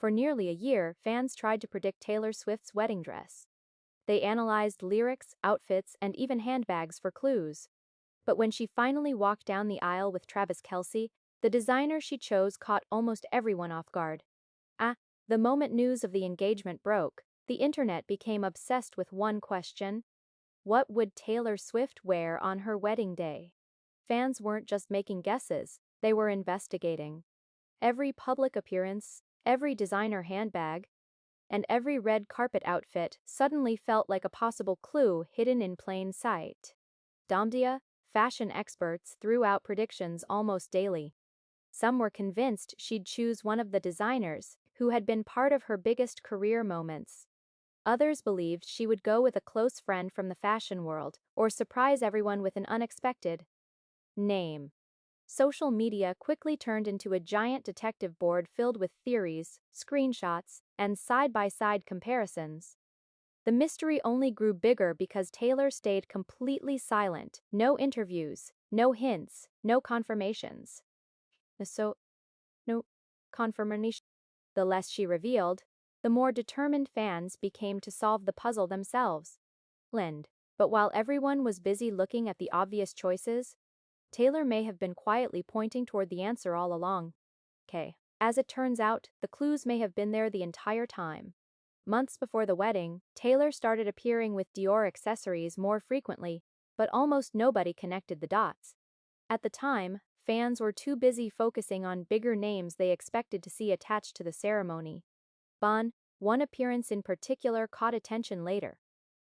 For nearly a year, fans tried to predict Taylor Swift's wedding dress. They analyzed lyrics, outfits, and even handbags for clues. But when she finally walked down the aisle with Travis Kelce, the designer she chose caught almost everyone off guard. The moment news of the engagement broke, the internet became obsessed with one question: what would Taylor Swift wear on her wedding day? Fans weren't just making guesses, they were investigating. Every public appearance, every designer handbag, and every red carpet outfit suddenly felt like a possible clue hidden in plain sight. Domdia, fashion experts threw out predictions almost daily. Some were convinced she'd choose one of the designers who had been part of her biggest career moments. Others believed she would go with a close friend from the fashion world or surprise everyone with an unexpected name. Social media quickly turned into a giant detective board filled with theories, screenshots, and side-by-side comparisons. The mystery only grew bigger because Taylor stayed completely silent. No interviews, no hints, no confirmations. No confirmation. The less she revealed, the more determined fans became to solve the puzzle themselves. But while everyone was busy looking at the obvious choices, Taylor may have been quietly pointing toward the answer all along. As it turns out, the clues may have been there the entire time. Months before the wedding, Taylor started appearing with Dior accessories more frequently, but almost nobody connected the dots. At the time, fans were too busy focusing on bigger names they expected to see attached to the ceremony. One appearance in particular caught attention later.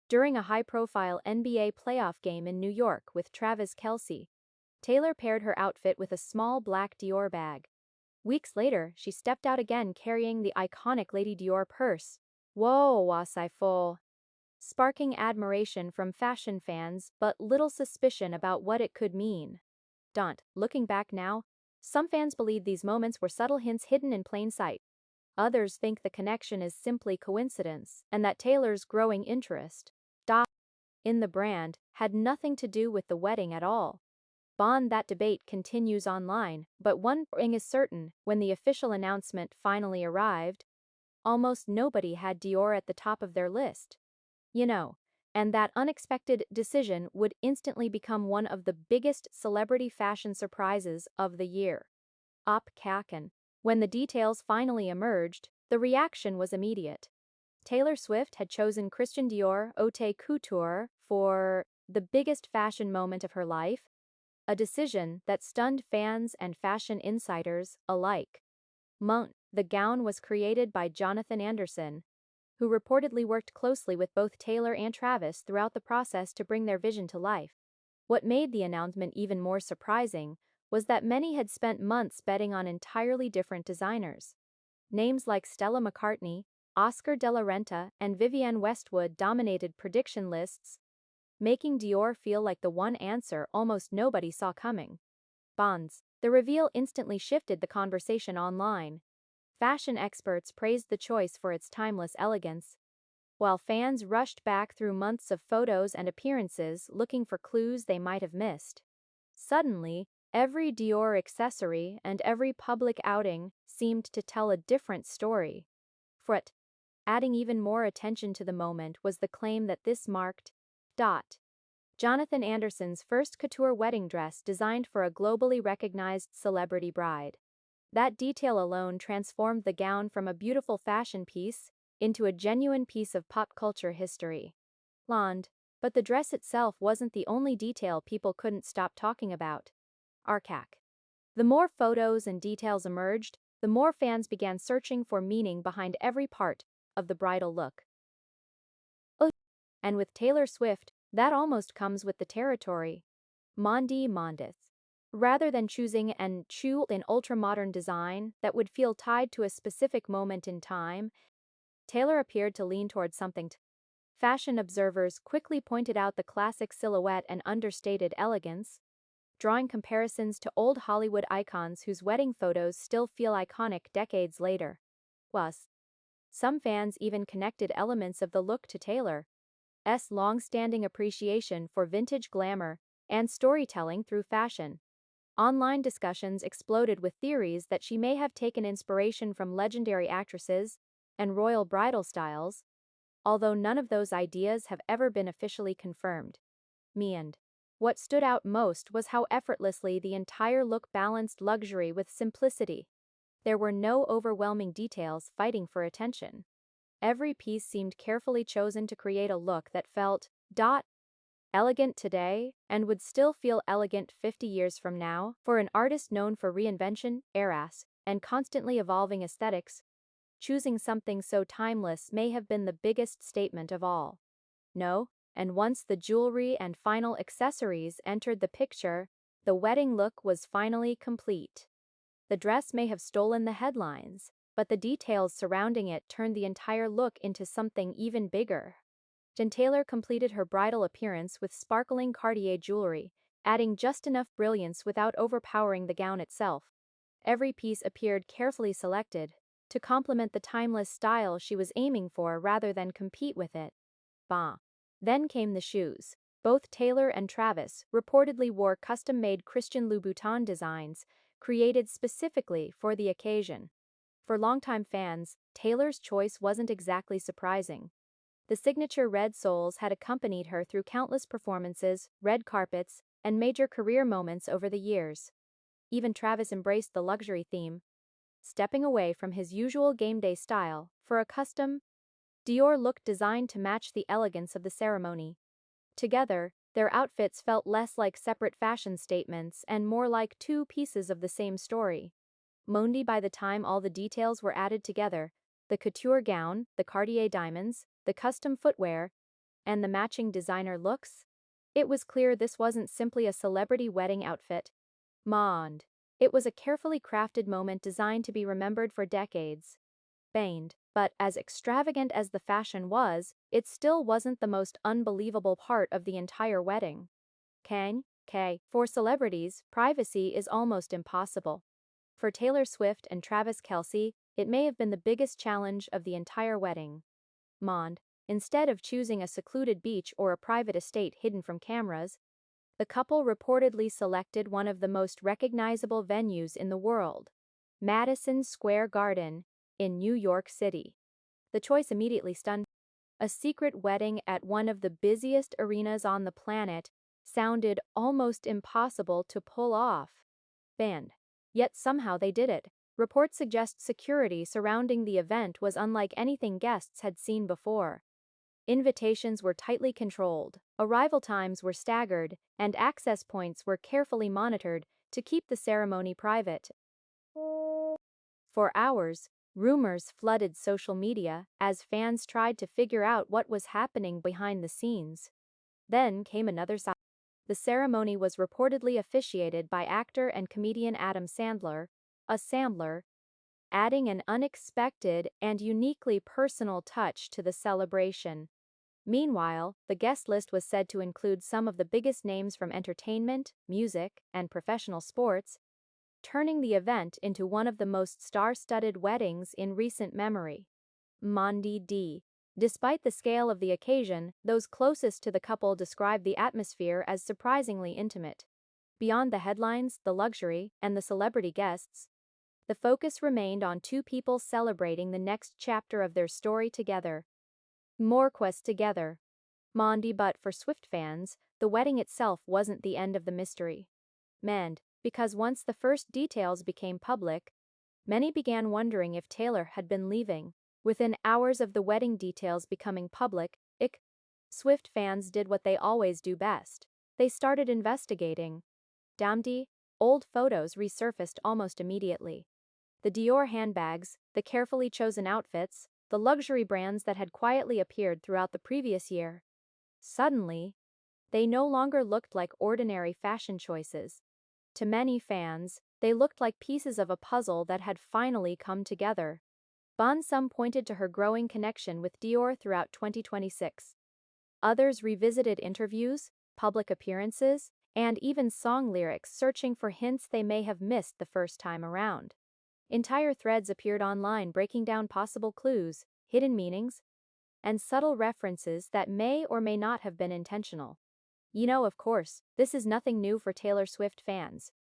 During a high-profile NBA playoff game in New York with Travis Kelce, Taylor paired her outfit with a small black Dior bag. Weeks later, she stepped out again carrying the iconic Lady Dior purse. Whoa, wasiful! Sparking admiration from fashion fans, but little suspicion about what it could mean. Looking back now, some fans believe these moments were subtle hints hidden in plain sight. Others think the connection is simply coincidence, and that Taylor's growing interest in the brand had nothing to do with the wedding at all. That debate continues online, but one thing is certain: when the official announcement finally arrived, almost nobody had Dior at the top of their list. And that unexpected decision would instantly become one of the biggest celebrity fashion surprises of the year. When the details finally emerged, the reaction was immediate. Taylor Swift had chosen Christian Dior Haute Couture for the biggest fashion moment of her life, a decision that stunned fans and fashion insiders alike. The gown was created by Jonathan Anderson, who reportedly worked closely with both Taylor and Travis throughout the process to bring their vision to life. What made the announcement even more surprising was that many had spent months betting on entirely different designers. Names like Stella McCartney, Oscar de la Renta, and Vivienne Westwood dominated prediction lists, making Dior feel like the one answer almost nobody saw coming. The reveal instantly shifted the conversation online. Fashion experts praised the choice for its timeless elegance, while fans rushed back through months of photos and appearances looking for clues they might have missed. Suddenly, every Dior accessory and every public outing seemed to tell a different story. Adding even more attention to the moment was the claim that this marked Jonathan Anderson's first couture wedding dress designed for a globally recognized celebrity bride. That detail alone transformed the gown from a beautiful fashion piece into a genuine piece of pop culture history. But the dress itself wasn't the only detail people couldn't stop talking about. The more photos and details emerged, the more fans began searching for meaning behind every part of the bridal look. And with Taylor Swift, that almost comes with the territory. Mondis. Rather than choosing an ultra-modern design that would feel tied to a specific moment in time, Taylor appeared to lean toward something. Fashion observers quickly pointed out the classic silhouette and understated elegance, drawing comparisons to old Hollywood icons whose wedding photos still feel iconic decades later. Some fans even connected elements of the look to Taylor's long-standing appreciation for vintage glamour and storytelling through fashion. Online discussions exploded with theories that she may have taken inspiration from legendary actresses and royal bridal styles, although none of those ideas have ever been officially confirmed. And what stood out most was how effortlessly the entire look balanced luxury with simplicity. There were no overwhelming details fighting for attention. Every piece seemed carefully chosen to create a look that felt elegant today and would still feel elegant 50 years from now. For an artist known for reinvention, eras, and constantly evolving aesthetics, choosing something so timeless may have been the biggest statement of all. No, and once the jewelry and final accessories entered the picture, the wedding look was finally complete. The dress may have stolen the headlines, but the details surrounding it turned the entire look into something even bigger. Jen Taylor completed her bridal appearance with sparkling Cartier jewelry, adding just enough brilliance without overpowering the gown itself. Every piece appeared carefully selected to complement the timeless style she was aiming for rather than compete with it. Then came the shoes. Both Taylor and Travis reportedly wore custom-made Christian Louboutin designs, created specifically for the occasion. For longtime fans, Taylor's choice wasn't exactly surprising. The signature red soles had accompanied her through countless performances, red carpets, and major career moments over the years. Even Travis embraced the luxury theme, stepping away from his usual game day style for a custom Dior look designed to match the elegance of the ceremony. Together, their outfits felt less like separate fashion statements and more like two pieces of the same story. By the time all the details were added together, the couture gown, the Cartier diamonds, the custom footwear, and the matching designer looks, it was clear this wasn't simply a celebrity wedding outfit. It was a carefully crafted moment designed to be remembered for decades. But as extravagant as the fashion was, it still wasn't the most unbelievable part of the entire wedding. For celebrities, privacy is almost impossible. For Taylor Swift and Travis Kelce, it may have been the biggest challenge of the entire wedding. Instead of choosing a secluded beach or a private estate hidden from cameras, the couple reportedly selected one of the most recognizable venues in the world, Madison Square Garden, in New York City. The choice immediately stunned. A secret wedding at one of the busiest arenas on the planet sounded almost impossible to pull off. Yet somehow they did it. Reports suggest security surrounding the event was unlike anything guests had seen before. Invitations were tightly controlled, arrival times were staggered, and access points were carefully monitored to keep the ceremony private. For hours, rumors flooded social media as fans tried to figure out what was happening behind the scenes. Then came another side. The ceremony was reportedly officiated by actor and comedian Adam Sandler, adding an unexpected and uniquely personal touch to the celebration. Meanwhile, the guest list was said to include some of the biggest names from entertainment, music, and professional sports, turning the event into one of the most star-studded weddings in recent memory. Despite the scale of the occasion, those closest to the couple described the atmosphere as surprisingly intimate. Beyond the headlines, the luxury, and the celebrity guests, the focus remained on two people celebrating the next chapter of their story together. More quests together. But for Swift fans, the wedding itself wasn't the end of the mystery. Because once the first details became public, many began wondering if Taylor had been leaving. Within hours of the wedding details becoming public, Swift fans did what they always do best. They started investigating. Old photos resurfaced almost immediately. The Dior handbags, the carefully chosen outfits, the luxury brands that had quietly appeared throughout the previous year. Suddenly, they no longer looked like ordinary fashion choices. To many fans, they looked like pieces of a puzzle that had finally come together. Some pointed to her growing connection with Dior throughout 2026. Others revisited interviews, public appearances, and even song lyrics searching for hints they may have missed the first time around. Entire threads appeared online breaking down possible clues, hidden meanings, and subtle references that may or may not have been intentional. Of course, this is nothing new for Taylor Swift fans.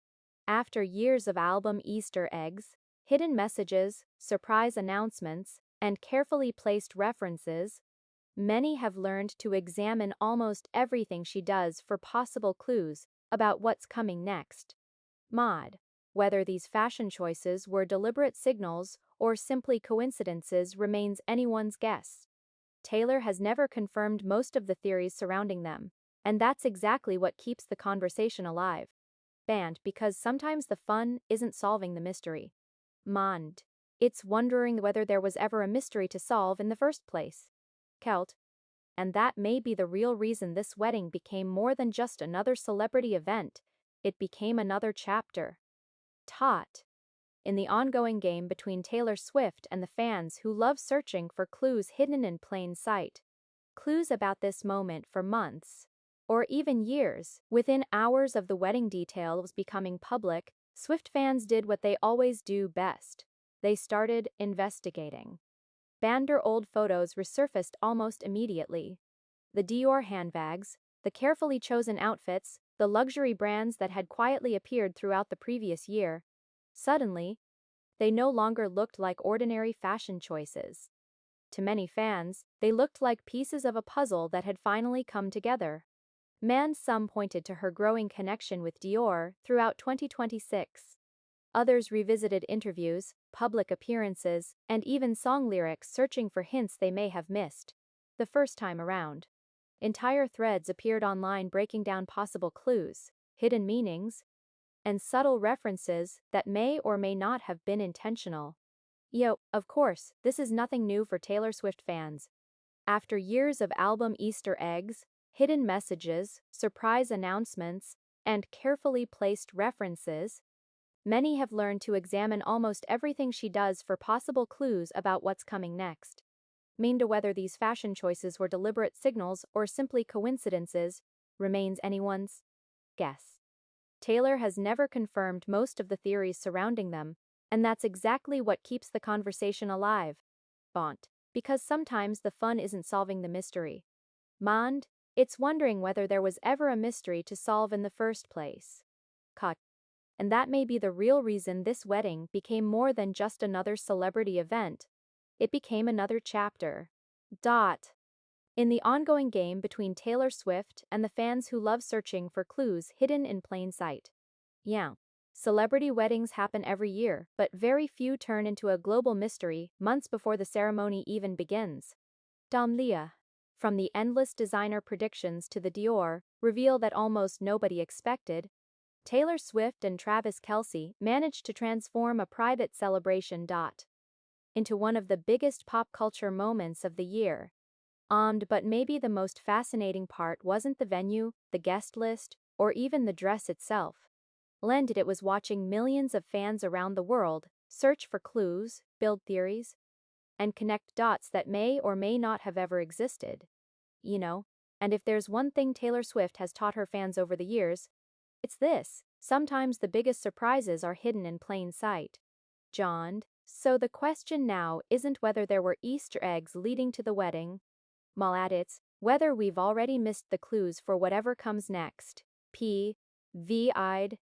After years of album Easter eggs, hidden messages, surprise announcements, and carefully placed references, many have learned to examine almost everything she does for possible clues about what's coming next. Mod. Whether these fashion choices were deliberate signals or simply coincidences remains anyone's guess. Taylor has never confirmed most of the theories surrounding them, and that's exactly what keeps the conversation alive. Banned because sometimes the fun isn't solving the mystery. Mond. It's wondering whether there was ever a mystery to solve in the first place. Celt. And that may be the real reason this wedding became more than just another celebrity event, it became another chapter. Tot. In the ongoing game between Taylor Swift and the fans who love searching for clues hidden in plain sight. Clues about this moment for months, or even years. Within hours of the wedding details becoming public, Swift fans did what they always do best. They started investigating. Bander old photos resurfaced almost immediately. The Dior handbags, the carefully chosen outfits, the luxury brands that had quietly appeared throughout the previous year. Suddenly, they no longer looked like ordinary fashion choices. To many fans, they looked like pieces of a puzzle that had finally come together. Some pointed to her growing connection with Dior throughout 2026. Others revisited interviews, public appearances, and even song lyrics searching for hints they may have missed the first time around. Entire threads appeared online breaking down possible clues, hidden meanings, and subtle references that may or may not have been intentional. Of course, this is nothing new for Taylor Swift fans. After years of album Easter eggs, hidden messages, surprise announcements, and carefully placed references, many have learned to examine almost everything she does for possible clues about what's coming next. To whether these fashion choices were deliberate signals or simply coincidences remains anyone's guess. Taylor has never confirmed most of the theories surrounding them, and that's exactly what keeps the conversation alive. Bont. Because sometimes the fun isn't solving the mystery. Mond. It's wondering whether there was ever a mystery to solve in the first place. Cut. And that may be the real reason this wedding became more than just another celebrity event. It became another chapter. In the ongoing game between Taylor Swift and the fans who love searching for clues hidden in plain sight. Celebrity weddings happen every year, but very few turn into a global mystery months before the ceremony even begins. Leah. From the endless designer predictions to the Dior reveal that almost nobody expected, Taylor Swift and Travis Kelce managed to transform a private celebration into one of the biggest pop culture moments of the year. But maybe the most fascinating part wasn't the venue, the guest list, or even the dress itself. It was watching millions of fans around the world search for clues, build theories, and connect dots that may or may not have ever existed. And if there's one thing Taylor Swift has taught her fans over the years, it's this: sometimes the biggest surprises are hidden in plain sight. So the question now isn't whether there were Easter eggs leading to the wedding, it's whether we've already missed the clues for whatever comes next.